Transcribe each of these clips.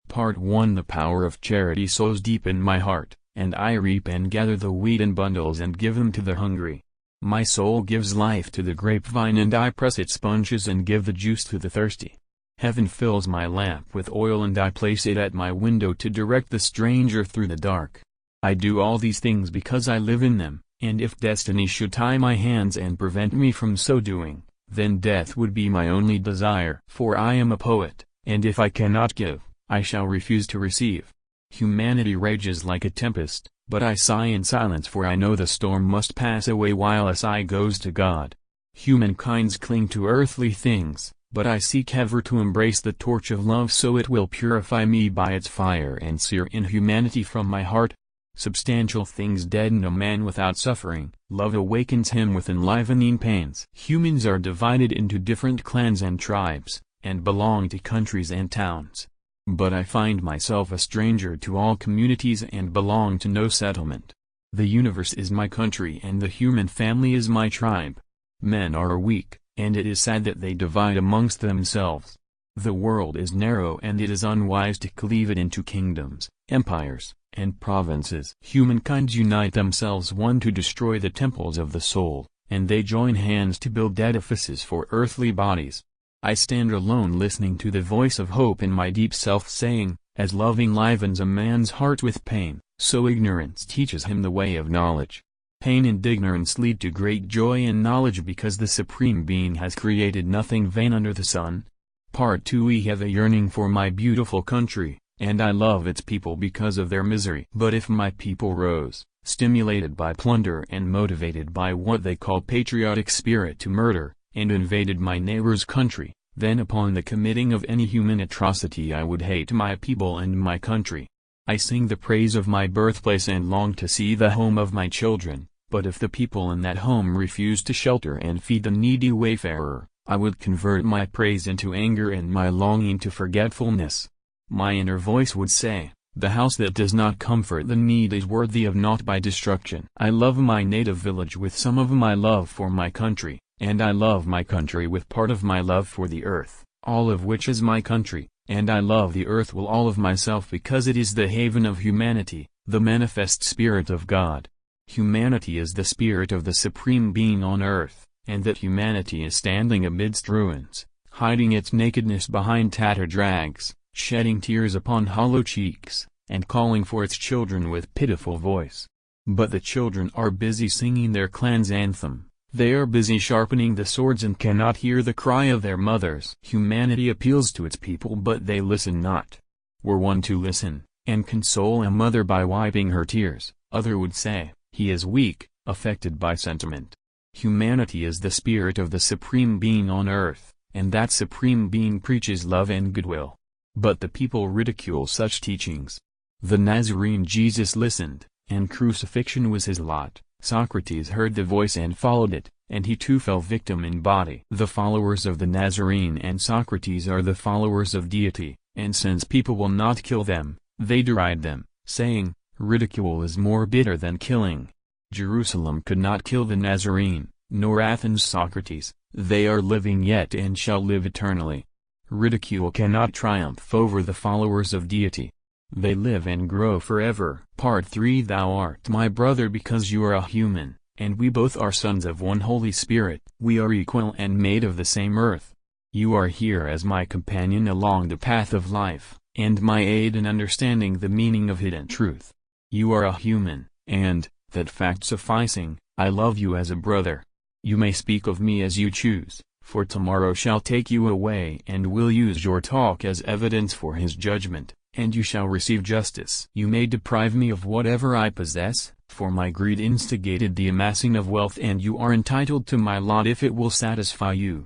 Part 1. The power of charity sows deep in my heart, and I reap and gather the wheat in bundles and give them to the hungry. My soul gives life to the grapevine, and I press its sponges and give the juice to the thirsty. Heaven fills my lamp with oil, and I place it at my window to direct the stranger through the dark. I do all these things because I live in them, and if destiny should tie my hands and prevent me from so doing, then death would be my only desire. For I am a poet, and if I cannot give, I shall refuse to receive. Humanity rages like a tempest, but I sigh in silence, for I know the storm must pass away while a sigh goes to God. Humankind's cling to earthly things, but I seek ever to embrace the torch of love, so it will purify me by its fire and sear inhumanity from my heart. Substantial things deaden a man without suffering, love awakens him with enlivening pains. Humans are divided into different clans and tribes, and belong to countries and towns. But I find myself a stranger to all communities and belong to no settlement. The universe is my country and the human family is my tribe. Men are weak, and it is sad that they divide amongst themselves. The world is narrow, and it is unwise to cleave it into kingdoms, empires, and provinces. Humankind unite themselves one to destroy the temples of the soul, and they join hands to build edifices for earthly bodies. I stand alone listening to the voice of hope in my deep self saying, as love enlivens a man's heart with pain, so ignorance teaches him the way of knowledge. Pain and ignorance lead to great joy and knowledge, because the Supreme Being has created nothing vain under the sun. Part 2. We have a yearning for my beautiful country, and I love its people because of their misery. But if my people rose, stimulated by plunder and motivated by what they call patriotic spirit to murder, and invaded my neighbor's country, then upon the committing of any human atrocity I would hate my people and my country. I sing the praise of my birthplace and long to see the home of my children, but if the people in that home refuse to shelter and feed the needy wayfarer, I would convert my praise into anger and my longing to forgetfulness. My inner voice would say, the house that does not comfort the need is worthy of naught by destruction. I love my native village with some of my love for my country, and I love my country with part of my love for the earth, all of which is my country, and I love the earth with all of myself because it is the haven of humanity, the manifest spirit of God. Humanity is the spirit of the Supreme Being on earth, and that humanity is standing amidst ruins, hiding its nakedness behind tattered rags, shedding tears upon hollow cheeks, and calling for its children with pitiful voice. But the children are busy singing their clan's anthem. They are busy sharpening the swords and cannot hear the cry of their mothers. Humanity appeals to its people, but they listen not. Were one to listen, and console a mother by wiping her tears, other would say, he is weak, affected by sentiment. Humanity is the spirit of the Supreme Being on earth, and that Supreme Being preaches love and goodwill. But the people ridicule such teachings. The Nazarene Jesus listened, and crucifixion was his lot. Socrates heard the voice and followed it, and he too fell victim in body. The followers of the Nazarene and Socrates are the followers of deity, and since people will not kill them, they deride them, saying, ridicule is more bitter than killing. Jerusalem could not kill the Nazarene, nor Athens Socrates, they are living yet and shall live eternally. Ridicule cannot triumph over the followers of deity. They live and grow forever. Part 3. Thou art my brother because you are a human, and we both are sons of one Holy Spirit. We are equal and made of the same earth. You are here as my companion along the path of life, and my aid in understanding the meaning of hidden truth. You are a human, and, that fact sufficing, I love you as a brother. You may speak of me as you choose, for tomorrow shall take you away and will use your talk as evidence for his judgment, and you shall receive justice. You may deprive me of whatever I possess, for my greed instigated the amassing of wealth, and you are entitled to my lot if it will satisfy you.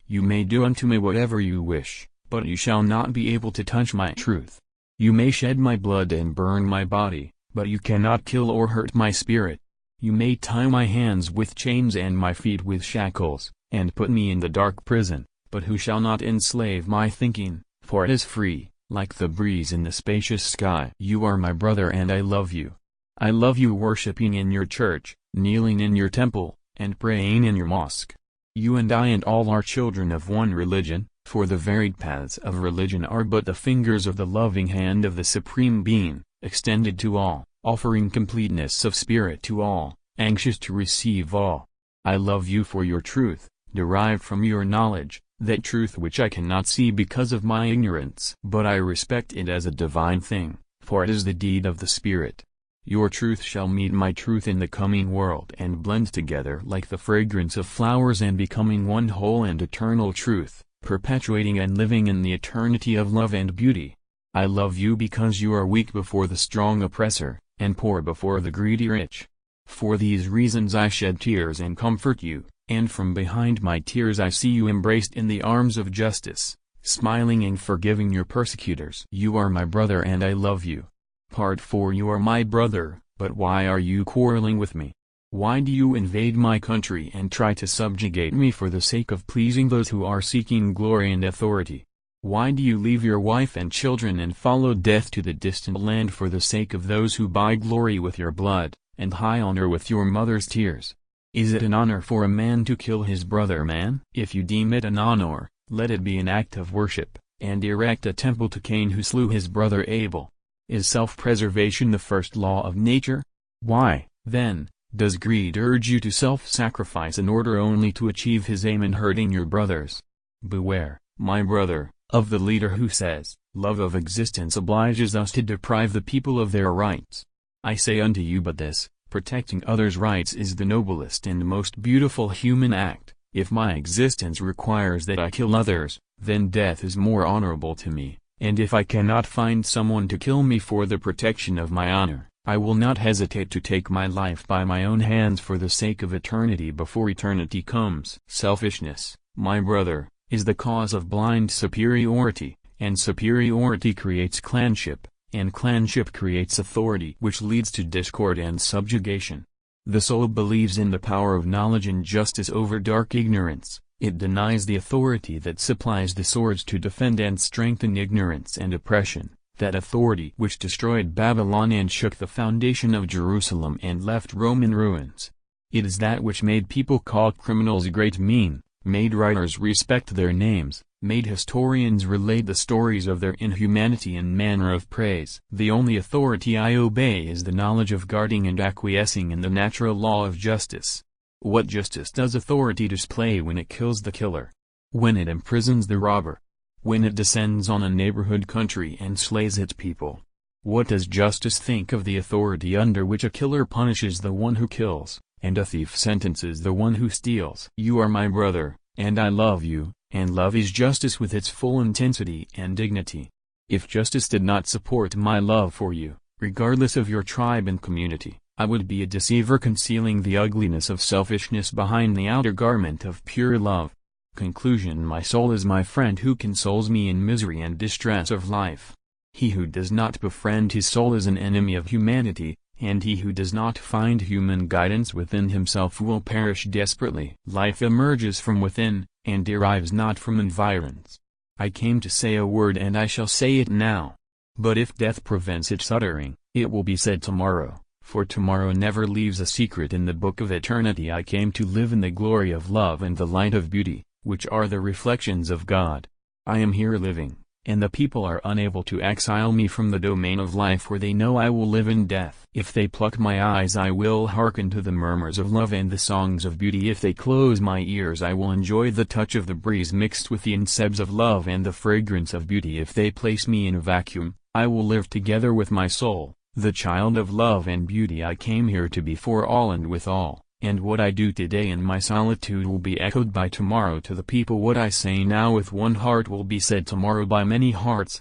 You may do unto me whatever you wish, but you shall not be able to touch my truth. You may shed my blood and burn my body, but you cannot kill or hurt my spirit. You may tie my hands with chains and my feet with shackles, and put me in the dark prison, but who shall not enslave my thinking, for it is free, like the breeze in the spacious sky. You are my brother and I love you. I love you worshipping in your church, kneeling in your temple, and praying in your mosque. You and I and all are children of one religion, For the varied paths of religion are but the fingers of the loving hand of the Supreme Being, extended to all, offering completeness of spirit to all, anxious to receive all. I love you for your truth, derived from your knowledge, that truth which I cannot see because of my ignorance. But I respect it as a divine thing, for it is the deed of the Spirit. Your truth shall meet my truth in the coming world and blend together like the fragrance of flowers and becoming one whole and eternal truth, perpetuating and living in the eternity of love and beauty. I love you because you are weak before the strong oppressor, and poor before the greedy rich. For these reasons I shed tears and comfort you, and from behind my tears I see you embraced in the arms of justice, smiling and forgiving your persecutors. You are my brother and I love you. Part 4. You are my brother, but why are you quarreling with me? Why do you invade my country and try to subjugate me for the sake of pleasing those who are seeking glory and authority? Why do you leave your wife and children and follow death to the distant land for the sake of those who buy glory with your blood, and high honor with your mother's tears? Is it an honor for a man to kill his brother man? If you deem it an honor, let it be an act of worship, and erect a temple to Cain who slew his brother Abel. Is self-preservation the first law of nature? Why, then, does greed urge you to self-sacrifice in order only to achieve his aim in hurting your brothers? Beware, my brother, of the leader who says, love of existence obliges us to deprive the people of their rights. I say unto you but this, protecting others' rights is the noblest and most beautiful human act. If my existence requires that I kill others, then death is more honorable to me. And if I cannot find someone to kill me for the protection of my honor, I will not hesitate to take my life by my own hands for the sake of eternity before eternity comes. Selfishness, my brother, is the cause of blind superiority, and superiority creates clanship, and clanship creates authority which leads to discord and subjugation. The soul believes in the power of knowledge and justice over dark ignorance. It denies the authority that supplies the swords to defend and strengthen ignorance and oppression, that authority which destroyed Babylon and shook the foundation of Jerusalem and left Rome in ruins. It is that which made people call criminals great mean, made writers respect their names, made historians relate the stories of their inhumanity in manner of praise. The only authority I obey is the knowledge of guarding and acquiescing in the natural law of justice. What justice does authority display when it kills the killer? When it imprisons the robber? When it descends on a neighborhood country and slays its people? What does justice think of the authority under which a killer punishes the one who kills, and a thief sentences the one who steals? You are my brother, and I love you, and love is justice with its full intensity and dignity. If justice did not support my love for you, regardless of your tribe and community, I would be a deceiver concealing the ugliness of selfishness behind the outer garment of pure love. Conclusion. My soul is my friend who consoles me in misery and distress of life. He who does not befriend his soul is an enemy of humanity, and he who does not find human guidance within himself will perish desperately. Life emerges from within, and derives not from environs. I came to say a word and I shall say it now. But if death prevents its uttering, it will be said tomorrow. For tomorrow never leaves a secret in the book of eternity. I came to live in the glory of love and the light of beauty, which are the reflections of God. I am here living, and the people are unable to exile me from the domain of life, for they know I will live in death. If they pluck my eyes I will hearken to the murmurs of love and the songs of beauty. If they close my ears I will enjoy the touch of the breeze mixed with the insects of love and the fragrance of beauty. If they place me in a vacuum, I will live together with my soul, the child of love and beauty. I came here to be for all and with all, and what I do today in my solitude will be echoed by tomorrow to the people. What I say now with one heart will be said tomorrow by many hearts.